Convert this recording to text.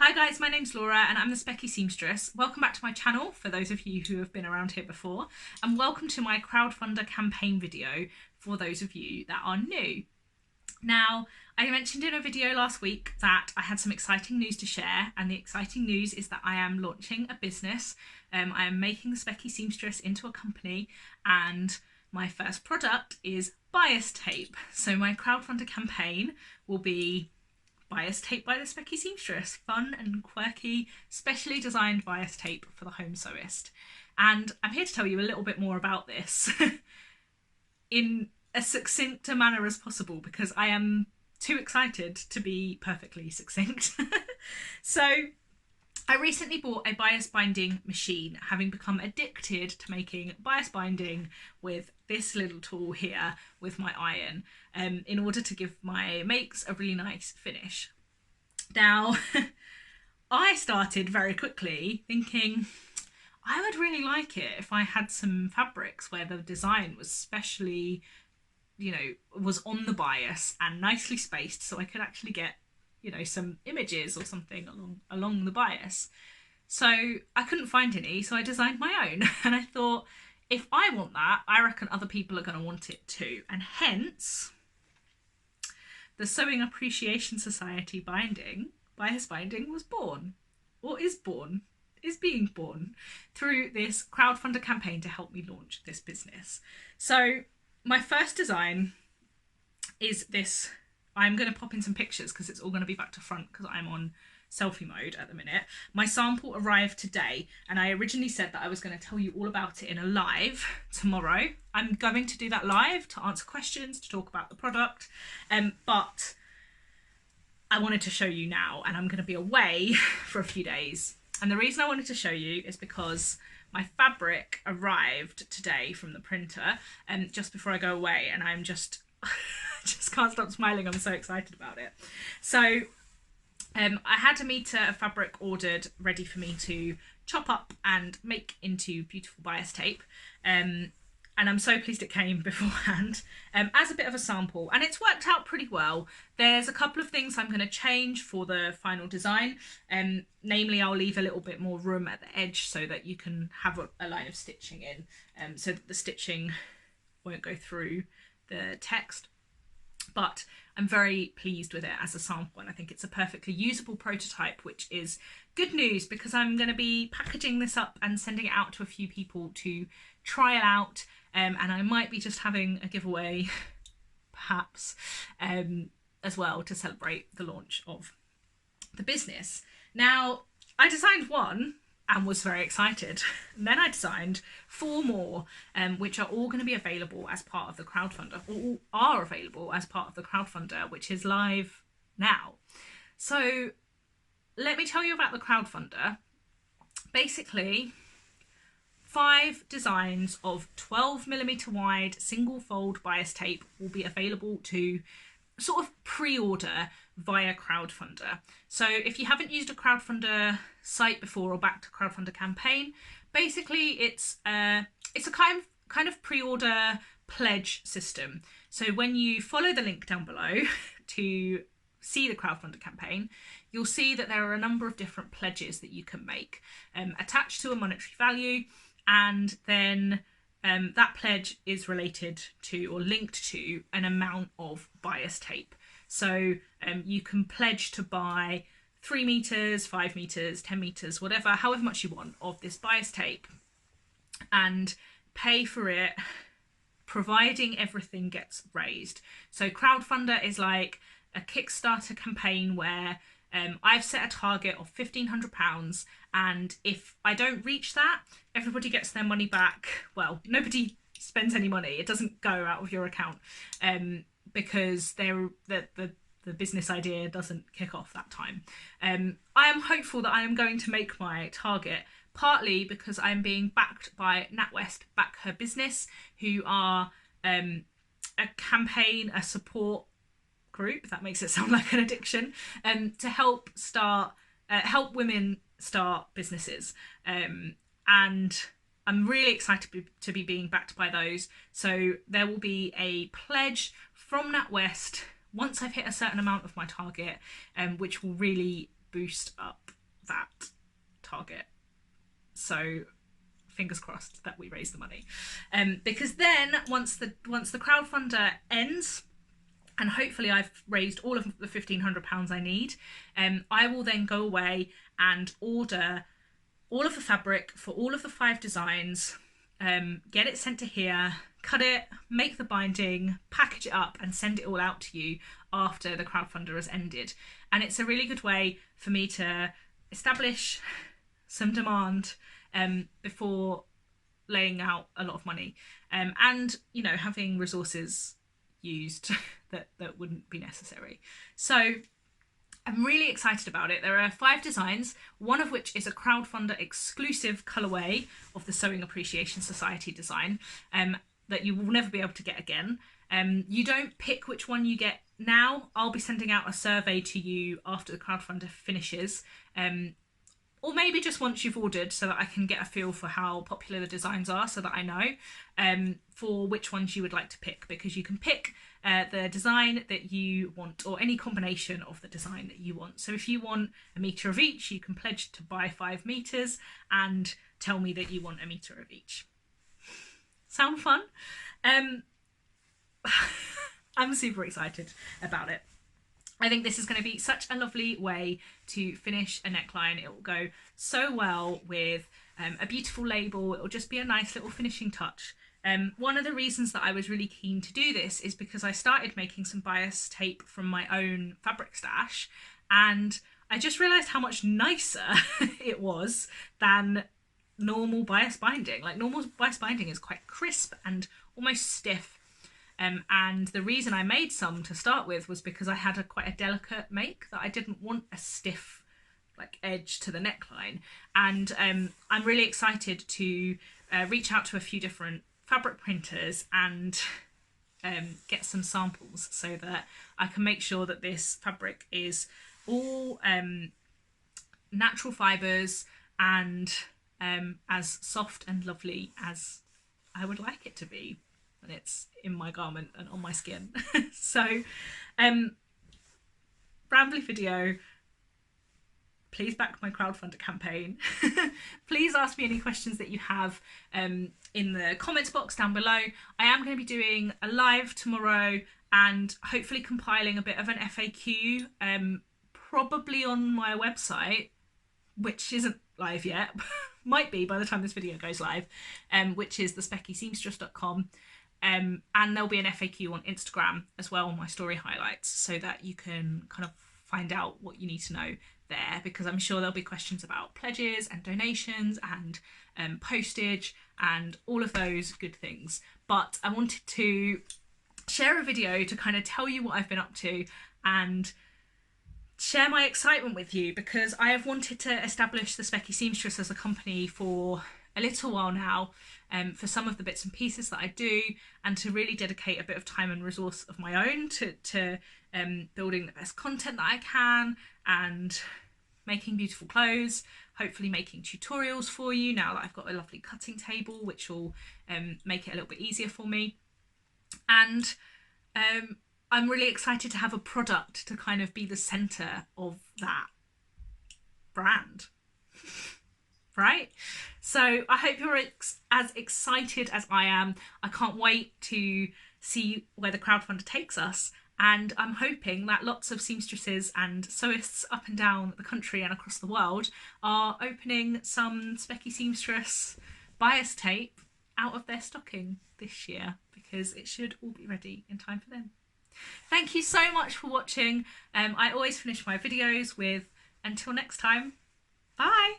Hi guys, my name's Laura and I'm the Specky Seamstress. Welcome back to my channel for those of you who have been around here before, and welcome to my crowdfunder campaign video for those of you that are new. Now, I mentioned in a video last week that I had some exciting news to share, and the exciting news is that I am launching a business. I am making the Specky Seamstress into a company, and my first product is bias tape. So my crowdfunder campaign will be bias tape by the Specky Seamstress, fun and quirky, specially designed bias tape for the home sewist. And I'm here to tell you a little bit more about this in as succinct a manner as possible, because I am too excited to be perfectly succinct. So I recently bought a bias binding machine, having become addicted to making bias binding with this little tool here with my iron, in order to give my makes a really nice finish. Now, I started very quickly thinking I would really like it if I had some fabrics where the design was specially, was on the bias and nicely spaced, so I could actually get some images or something along the bias. So I couldn't find any, so I designed my own. And I thought, if I want that, I reckon other people are going to want it too. And hence, the Sewing Appreciation Society bias binding was born, or is being born through this crowdfunder campaign to help me launch this business. So my first design is this. I'm going to pop in some pictures because it's all going to be back to front because I'm on selfie mode at the minute. My sample arrived today, and I originally said that I was going to tell you all about it in a live tomorrow. I'm going to do that live to answer questions, to talk about the product, but I wanted to show you now, and I'm going to be away for a few days. And the reason I wanted to show you is because my fabric arrived today from the printer just before I go away, and I'm just just can't stop smiling. I'm so excited about it. So I had a metre of fabric ordered ready for me to chop up and make into beautiful bias tape, and I'm so pleased it came beforehand as a bit of a sample, and it's worked out pretty well. There's a couple of things I'm going to change for the final design, namely I'll leave a little bit more room at the edge so that you can have a line of stitching in, so that the stitching won't go through the text. But I'm very pleased with it as a sample, and I think it's a perfectly usable prototype, which is good news because I'm going to be packaging this up and sending it out to a few people to try it out, and I might be just having a giveaway perhaps as well to celebrate the launch of the business. Now, I designed one and was very excited. And then I designed 4 more, which are all going to be available as part of the crowdfunder, or are available as part of the crowdfunder, which is live now. So let me tell you about the crowdfunder. Basically, 5 designs of 12mm wide single fold bias tape will be available to sort of pre-order via crowdfunder. So if you haven't used a crowdfunder site before or backed a crowdfunder campaign, basically it's a kind of pre-order pledge system. So when you follow the link down below to see the crowdfunder campaign, you'll see that there are a number of different pledges that you can make attached to a monetary value, and then that pledge is related to or linked to an amount of bias tape. So you can pledge to buy 3 meters, 5 meters, 10 meters, whatever, however much you want of this bias tape, and pay for it providing everything gets raised. So crowdfunder is like a Kickstarter campaign where I've set a target of £1,500, and if I don't reach that, everybody gets their money back. Well, nobody spends any money. It doesn't go out of your account because the business idea doesn't kick off that time. I am hopeful that I am going to make my target, partly because I'm being backed by NatWest Back Her Business, who are a campaign, a support group, that makes it sound like an addiction, to help women start businesses, and I'm really excited to be being backed by those. So there will be a pledge from NatWest once I've hit a certain amount of my target, which will really boost up that target. So fingers crossed that we raise the money, because then once the crowdfunder ends, and hopefully I've raised all of the £1,500 I need, I will then go away and order all of the fabric for all of the 5 designs, get it sent to here, cut it, make the binding, package it up and send it all out to you after the crowdfunder has ended. And it's a really good way for me to establish some demand before laying out a lot of money, and you know, having resources used that wouldn't be necessary. So I'm really excited about it. There are 5 designs, one of which is a crowdfunder exclusive colourway of the Sewing Appreciation Society design, that you will never be able to get again. You don't pick which one you get now. I'll be sending out a survey to you after the crowdfunder finishes, or maybe just once you've ordered, so that I can get a feel for how popular the designs are, so that I know for which ones you would like to pick, because you can pick the design that you want, or any combination of the design that you want. So if you want a metre of each, you can pledge to buy 5 metres and tell me that you want a metre of each. Sound fun? I'm super excited about it. I think this is going to be such a lovely way to finish a neckline. It will go so well with a beautiful label. It will just be a nice little finishing touch. One of the reasons that I was really keen to do this is because I started making some bias tape from my own fabric stash, and I just realised how much nicer it was than normal bias binding. Like, normal bias binding is quite crisp and almost stiff. And the reason I made some to start with was because I had quite a delicate make, that I didn't want a stiff like edge to the neckline. And I'm really excited to reach out to a few different fabric printers and get some samples, so that I can make sure that this fabric is all natural fibres and as soft and lovely as I would like it to be when it's in my garment and on my skin. So rambly video, please back my crowdfunder campaign. Please ask me any questions that you have in the comments box down below. I am going to be doing a live tomorrow and hopefully compiling a bit of an FAQ, probably on my website, which isn't live yet, might be by the time this video goes live, which is thespeckyseamstress.com. And there'll be an FAQ on Instagram as well, on my story highlights, so that you can kind of find out what you need to know there, because I'm sure there'll be questions about pledges and donations and postage and all of those good things. But I wanted to share a video to kind of tell you what I've been up to and share my excitement with you, because I have wanted to establish the Specky Seamstress as a company for a little while now, for some of the bits and pieces that I do, and to really dedicate a bit of time and resource of my own to building the best content that I can and making beautiful clothes, hopefully making tutorials for you now that I've got a lovely cutting table, which will make it a little bit easier for me. And I'm really excited to have a product to kind of be the centre of that brand. Right? So I hope you're as excited as I am. I can't wait to see where the crowdfunder takes us, and I'm hoping that lots of seamstresses and sewists up and down the country and across the world are opening some Specky Seamstress bias tape out of their stocking this year, because it should all be ready in time for them. Thank you so much for watching. I always finish my videos with, until next time, bye.